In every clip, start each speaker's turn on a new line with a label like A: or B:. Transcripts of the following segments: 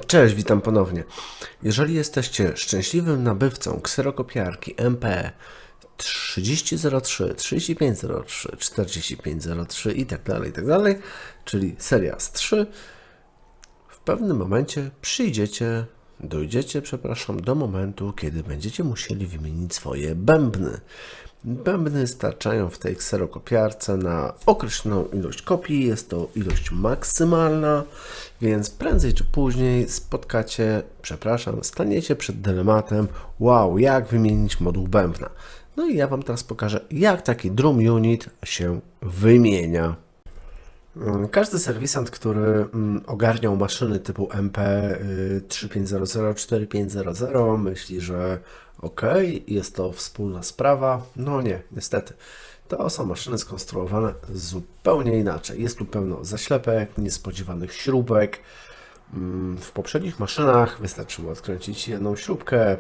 A: Cześć, witam ponownie. Jeżeli jesteście szczęśliwym nabywcą kserokopiarki MP 3003, 3503, 4503 i tak dalej, czyli seria z 3, w pewnym momencie dojdziecie, do momentu, kiedy będziecie musieli wymienić swoje bębny. Bębny starczają w tej kserokopiarce na określoną ilość kopii, jest to ilość maksymalna, więc prędzej czy później staniecie przed dylematem, wow, jak wymienić moduł bębna. No i ja Wam teraz pokażę, jak taki drum unit się wymienia. Każdy serwisant, który ogarniał maszyny typu MP 3500, 4500, myśli, że ok, jest to wspólna sprawa. No nie, niestety. To są maszyny skonstruowane zupełnie inaczej. Jest tu pełno zaślepek, niespodziewanych śrubek. W poprzednich maszynach wystarczyło odkręcić jedną śrubkę,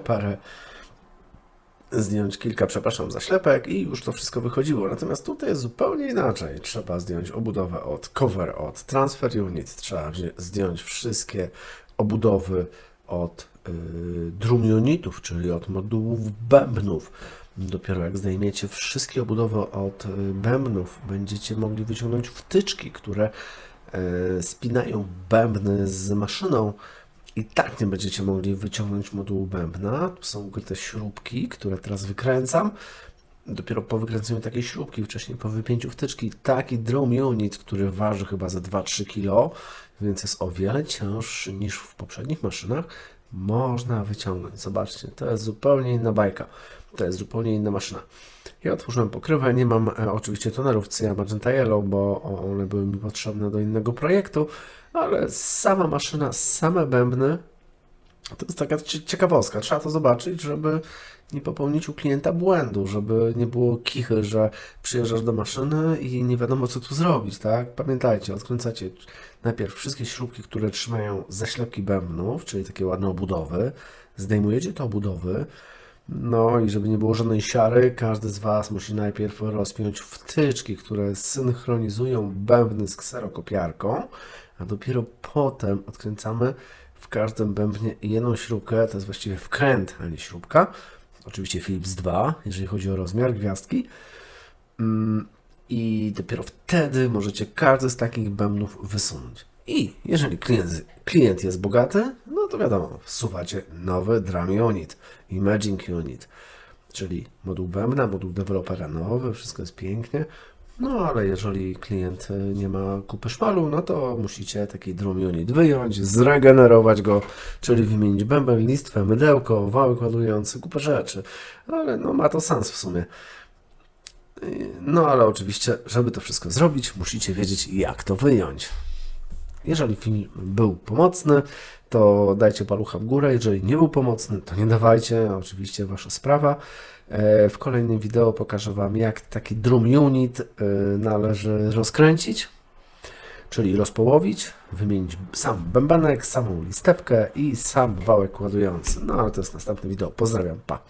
A: zdjąć kilka, zaślepek i już to wszystko wychodziło. Natomiast tutaj jest zupełnie inaczej. Trzeba zdjąć obudowę od cover, od transfer unit, trzeba zdjąć wszystkie obudowy od drum unitów, czyli od modułów bębnów. Dopiero jak zdejmiecie wszystkie obudowy od bębnów, będziecie mogli wyciągnąć wtyczki, które spinają bębny z maszyną. I tak nie będziecie mogli wyciągnąć modułu bębna. Tu są ukryte śrubki, które teraz wykręcam. Dopiero po wykręceniu takiej śrubki, wcześniej po wypięciu wtyczki, taki drum unit, który waży chyba ze 2-3 kg, więc jest o wiele cięższy niż w poprzednich maszynach, można wyciągnąć. Zobaczcie, to jest zupełnie inna bajka. To jest zupełnie inna maszyna. Ja otworzyłem pokrywę, nie mam oczywiście tonerów Cyan Magenta Yellow, bo one były mi potrzebne do innego projektu, ale sama maszyna, same bębny, to jest taka ciekawostka. Trzeba to zobaczyć, żeby nie popełnić u klienta błędu, żeby nie było kichy, że przyjeżdżasz do maszyny i nie wiadomo co tu zrobić, tak? Pamiętajcie, odkręcacie najpierw wszystkie śrubki, które trzymają zaślepki bębnów, czyli takie ładne obudowy, zdejmujecie te obudowy, no i żeby nie było żadnej siary, każdy z Was musi najpierw rozpiąć wtyczki, które synchronizują bębny z kserokopiarką, a dopiero potem odkręcamy w każdym bębnie jedną śrubkę, to jest właściwie wkręt, a nie śrubka. Oczywiście Philips 2, jeżeli chodzi o rozmiar gwiazdki. I dopiero wtedy możecie każdy z takich bębnów wysunąć. I jeżeli klient jest bogaty, no to wiadomo, wsuwacie nowy drum unit, imaging unit, czyli moduł bębna, moduł dewelopera nowy, wszystko jest pięknie. No ale jeżeli klient nie ma kupy szmalu, no to musicie taki drum unit wyjąć, zregenerować go, czyli wymienić bęben, listwę, mydełko, wałek ładujący, kupę rzeczy. Ale no ma to sens w sumie. No ale oczywiście, żeby to wszystko zrobić, musicie wiedzieć, jak to wyjąć. Jeżeli film był pomocny, to dajcie palucha w górę. Jeżeli nie był pomocny, to nie dawajcie. Oczywiście wasza sprawa. W kolejnym wideo pokażę Wam, jak taki drum unit należy rozkręcić, czyli rozpołowić, wymienić sam bębenek, samą listewkę i sam wałek ładujący. No ale to jest następne wideo. Pozdrawiam, pa!